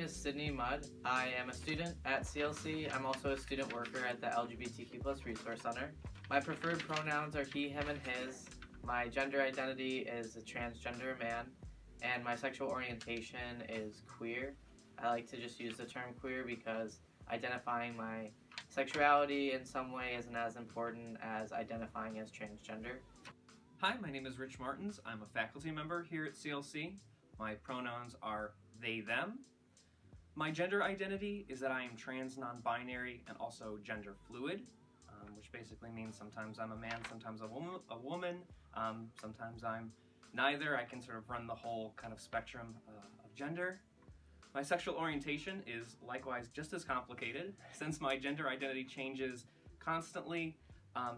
is Sydney Mudd. I am a student at CLC. I'm also a student worker at the LGBTQ+ Resource Center. My preferred pronouns are he, him, and his. My gender identity is a transgender man, and my sexual orientation is queer. I like to just use the term queer because identifying my sexuality in some way isn't as important as identifying as transgender. Hi, my name is Rich Martins. I'm a faculty member here at CLC. My pronouns are they, them. My gender identity is that I am trans, non-binary, and also gender fluid, which basically means sometimes I'm a man, sometimes a woman, sometimes I'm neither. I can sort of run the whole kind of spectrum of gender. My sexual orientation is likewise just as complicated, since my gender identity changes constantly.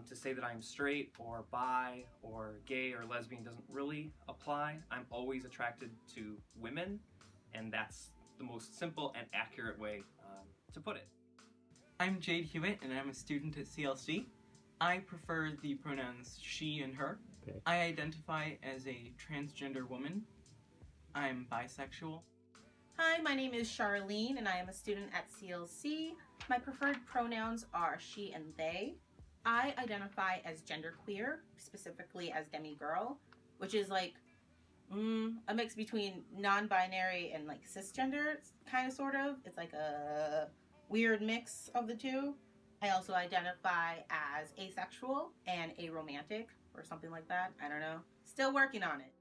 To say that I'm straight or bi or gay or lesbian doesn't really apply. I'm always attracted to women, and that's the most simple and accurate way to put it. I'm Jade Hewitt, and I'm a student at CLC. I prefer the pronouns she and her. Okay. I identify as a transgender woman. I'm bisexual. Hi, my name is Charlene, and I am a student at CLC. My preferred pronouns are she and they. I identify as genderqueer, specifically as demigirl, which is like a mix between non-binary and like cisgender, kind of, sort of. It's like a weird mix of the two. I also identify as asexual and aromantic or something like that. I don't know. Still working on it.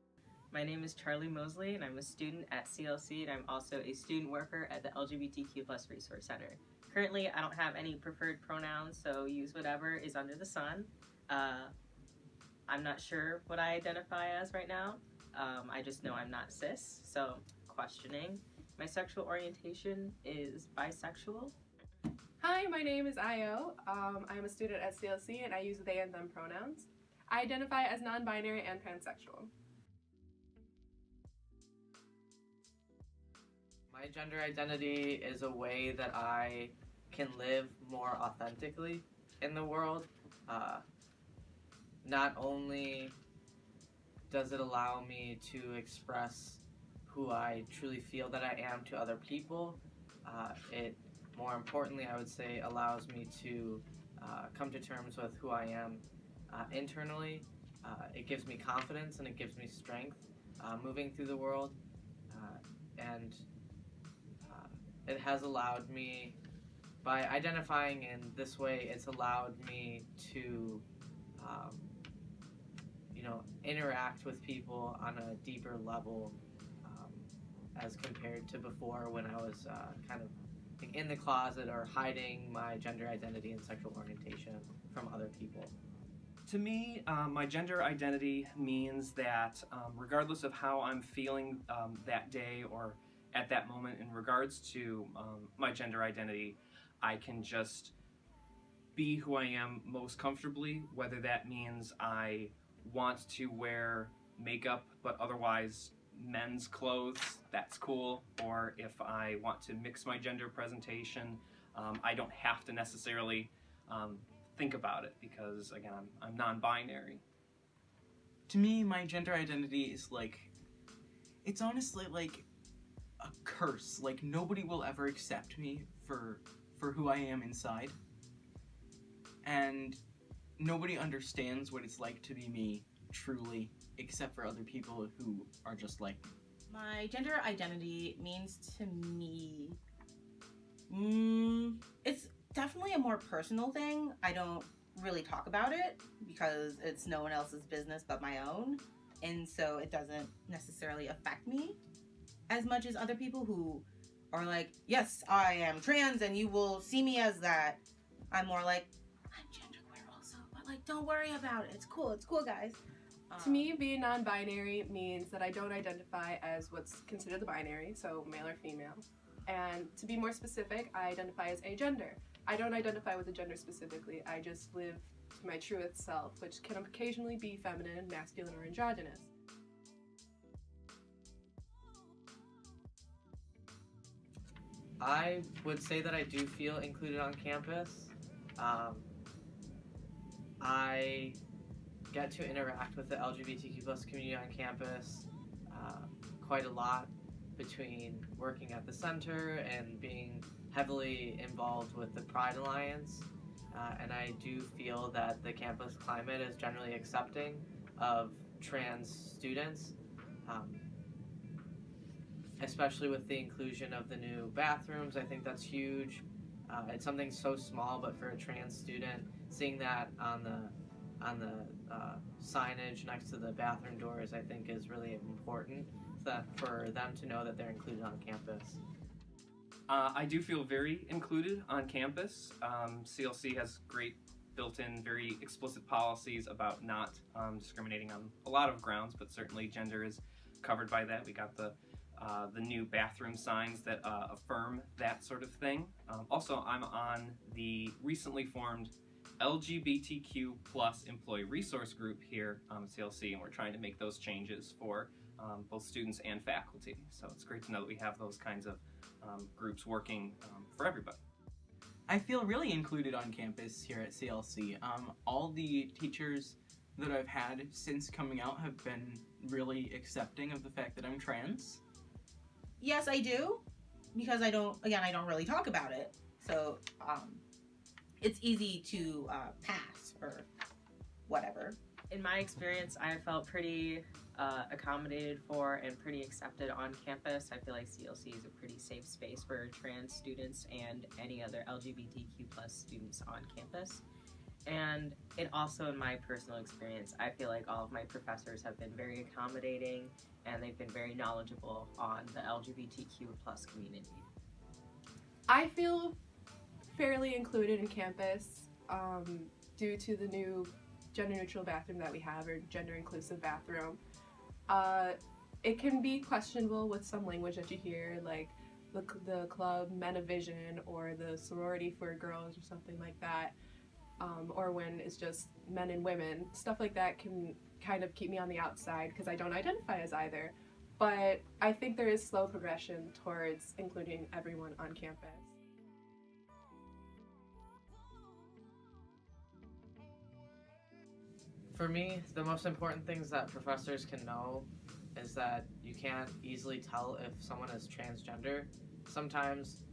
My name is Charlie Mosley, and I'm a student at CLC, and I'm also a student worker at the LGBTQ+ Resource Center. Currently, I don't have any preferred pronouns, so use whatever is under the sun. I'm not sure what I identify as right now. I just know I'm not cis, so questioning. My sexual orientation is bisexual. Hi, my name is Io. I'm a student at CLC, and I use they and them pronouns. I identify as non-binary and pansexual. My gender identity is a way that I can live more authentically in the world. Not only does it allow me to express who I truly feel that I am to other people, it, more importantly, I would say, allows me to come to terms with who I am internally. It gives me confidence and it gives me strength moving through the world, and it has allowed me, by identifying in this way, it's allowed me to, interact with people on a deeper level as compared to before when I was kind of in the closet or hiding my gender identity and sexual orientation from other people. To me, my gender identity means that regardless of how I'm feeling that day or at that moment in regards to my gender identity, I can just be who I am most comfortably, whether that means I want to wear makeup but otherwise men's clothes, that's cool, or if I want to mix my gender presentation, I don't have to necessarily think about it because, again, I'm non-binary. To me, my gender identity is it's honestly like a curse. Like, nobody will ever accept me for who I am inside. And nobody understands what it's like to be me, truly, except for other people who are just like me. My gender identity means to me, it's definitely a more personal thing. I don't really talk about it because it's no one else's business but my own. And so it doesn't necessarily affect me as much as other people who are like, yes, I am trans and you will see me as that. I'm more like, I'm genderqueer also, but like, don't worry about it. It's cool, guys. To me, being non-binary means that I don't identify as what's considered the binary, so male or female. And to be more specific, I identify as agender. I don't identify with a gender specifically, I just live to my truest self, which can occasionally be feminine, masculine, or androgynous. I would say that I do feel included on campus. I get to interact with the LGBTQ+ community on campus quite a lot. between working at the center and being heavily involved with the Pride Alliance. And I do feel that the campus climate is generally accepting of trans students, um, especially with the inclusion of the new bathrooms. I think that's huge. It's something so small, but for a trans student, seeing that on the signage next to the bathroom doors, I think is really important. That for them to know that they're included on campus. I do feel very included on campus. CLC has great built-in, very explicit policies about not discriminating on a lot of grounds, but certainly gender is covered by that. We got the new bathroom signs that affirm that sort of thing. Also, I'm on the recently formed LGBTQ plus employee resource group here at CLC, and we're trying to make those changes for both students and faculty. So it's great to know that we have those kinds of groups working for everybody. I feel really included on campus here at CLC. All the teachers that I've had since coming out have been really accepting of the fact that I'm trans. Yes, I do, because I don't really talk about it. So it's easy to pass or whatever. In my experience, I felt pretty accommodated for and pretty accepted on campus. I feel like CLC is a pretty safe space for trans students and any other LGBTQ plus students on campus. And it also, in my personal experience, I feel like all of my professors have been very accommodating and they've been very knowledgeable on the LGBTQ plus community. I feel fairly included in campus due to the new gender-neutral bathroom that we have, or gender-inclusive bathroom. It can be questionable with some language that you hear, like the club Men of Vision or the sorority for girls or something like that, or when it's just men and women. Stuff like that can kind of keep me on the outside because I don't identify as either. But I think there is slow progression towards including everyone on campus. For me, the most important things that professors can know is that you can't easily tell if someone is transgender. Sometimes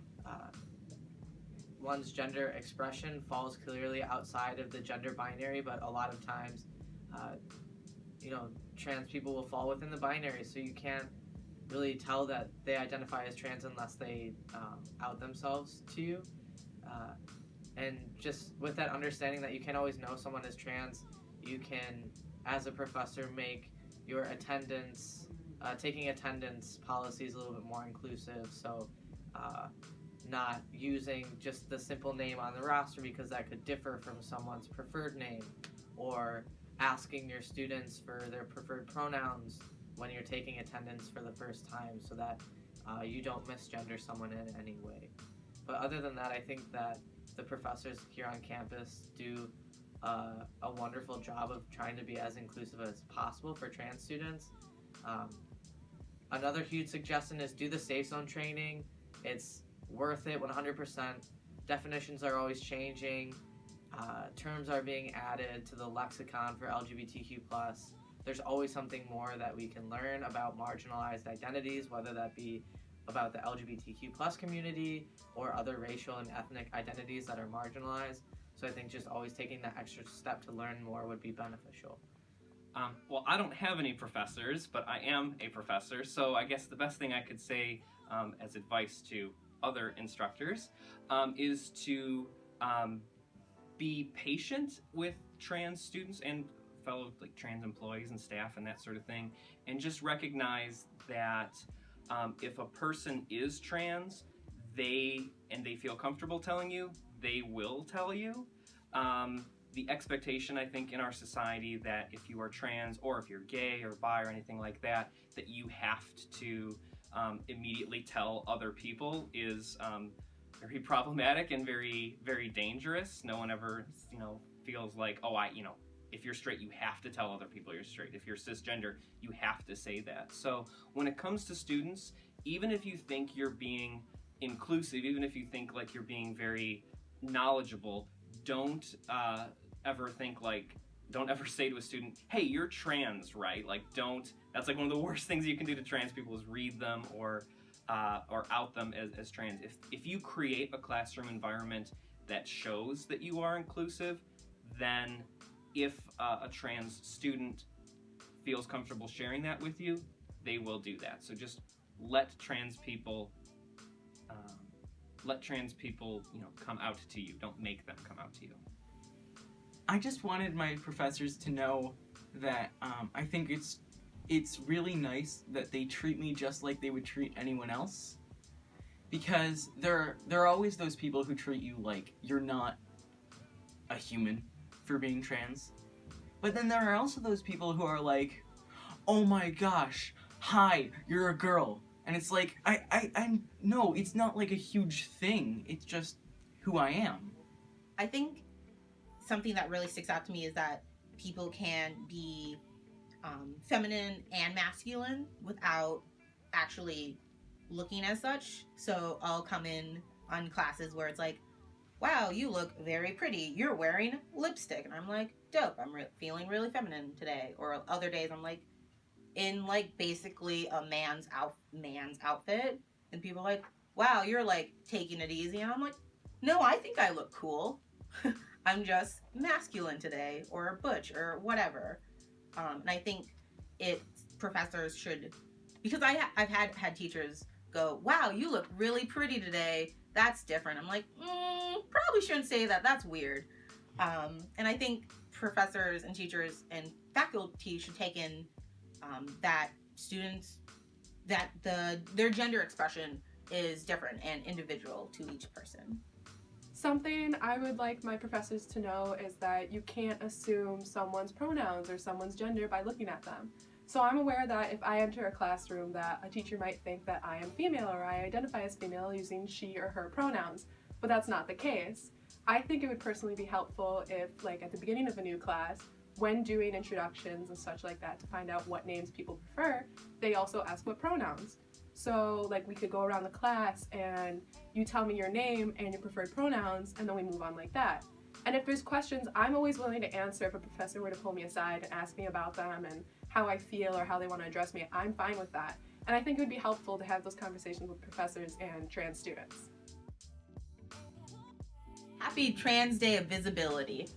one's gender expression falls clearly outside of the gender binary, but a lot of times, trans people will fall within the binary, so you can't really tell that they identify as trans unless they out themselves to you. And just with that understanding that you can't always know someone is trans, you can, as a professor, make your attendance, taking attendance policies a little bit more inclusive. So not using just the simple name on the roster because that could differ from someone's preferred name, or asking your students for their preferred pronouns when you're taking attendance for the first time so that you don't misgender someone in any way. But other than that, I think that the professors here on campus do a wonderful job of trying to be as inclusive as possible for trans students. Another huge suggestion is do the safe zone training. It's worth it 100%. Definitions are always changing. Terms are being added to the lexicon for LGBTQ+. There's always something more that we can learn about marginalized identities, whether that be about the LGBTQ+ community or other racial and ethnic identities that are marginalized. So I think just always taking that extra step to learn more would be beneficial. Well, I don't have any professors, but I am a professor, so I guess the best thing I could say as advice to other instructors is to be patient with trans students and fellow trans employees and staff and that sort of thing, and just recognize that if a person is trans, they feel comfortable telling you, they will tell you. The expectation, I think, in our society that if you are trans or if you're gay or bi or anything like that, that you have to immediately tell other people is very problematic and very, very dangerous. No one ever, feels like, if you're straight, you have to tell other people you're straight. If you're cisgender, you have to say that. So when it comes to students, even if you think you're being inclusive, even if you think like you're being very knowledgeable, don't ever think like don't ever say to a student, hey, you're trans, right? Like, don't, that's like one of the worst things you can do to trans people is read them or out them as trans. If you create a classroom environment that shows that you are inclusive, then if a trans student feels comfortable sharing that with you, they will do that. So just let trans people, come out to you. Don't make them come out to you. I just wanted my professors to know that I think it's really nice that they treat me just like they would treat anyone else, because there are always those people who treat you like you're not a human for being trans. But then there are also those people who are like, oh my gosh, hi, you're a girl. And it's like, no, it's not like a huge thing. It's just who I am. I think something that really sticks out to me is that people can be feminine and masculine without actually looking as such. So I'll come in on classes where it's like, wow, you look very pretty. You're wearing lipstick. And I'm like, dope. I'm feeling really feminine today. Or other days I'm like, in like basically a man's outfit. And people are like, wow, you're like taking it easy. And I'm like, no, I think I look cool. I'm just masculine today, or butch, or whatever. And I think professors should, because I've had teachers go, wow, you look really pretty today. That's different. I'm like, probably shouldn't say that. That's weird. And I think professors and teachers and faculty should take in that students, that their gender expression is different and individual to each person. Something I would like my professors to know is that you can't assume someone's pronouns or someone's gender by looking at them. So I'm aware that if I enter a classroom that a teacher might think that I am female or I identify as female using she or her pronouns, but that's not the case. I think it would personally be helpful if, like, at the beginning of a new class, when doing introductions and such like that to find out what names people prefer, they also ask what pronouns. So, like, we could go around the class and you tell me your name and your preferred pronouns, and then we move on like that. And if there's questions, I'm always willing to answer if a professor were to pull me aside and ask me about them and how I feel or how they want to address me. I'm fine with that. And I think it would be helpful to have those conversations with professors and trans students. Happy Trans Day of Visibility.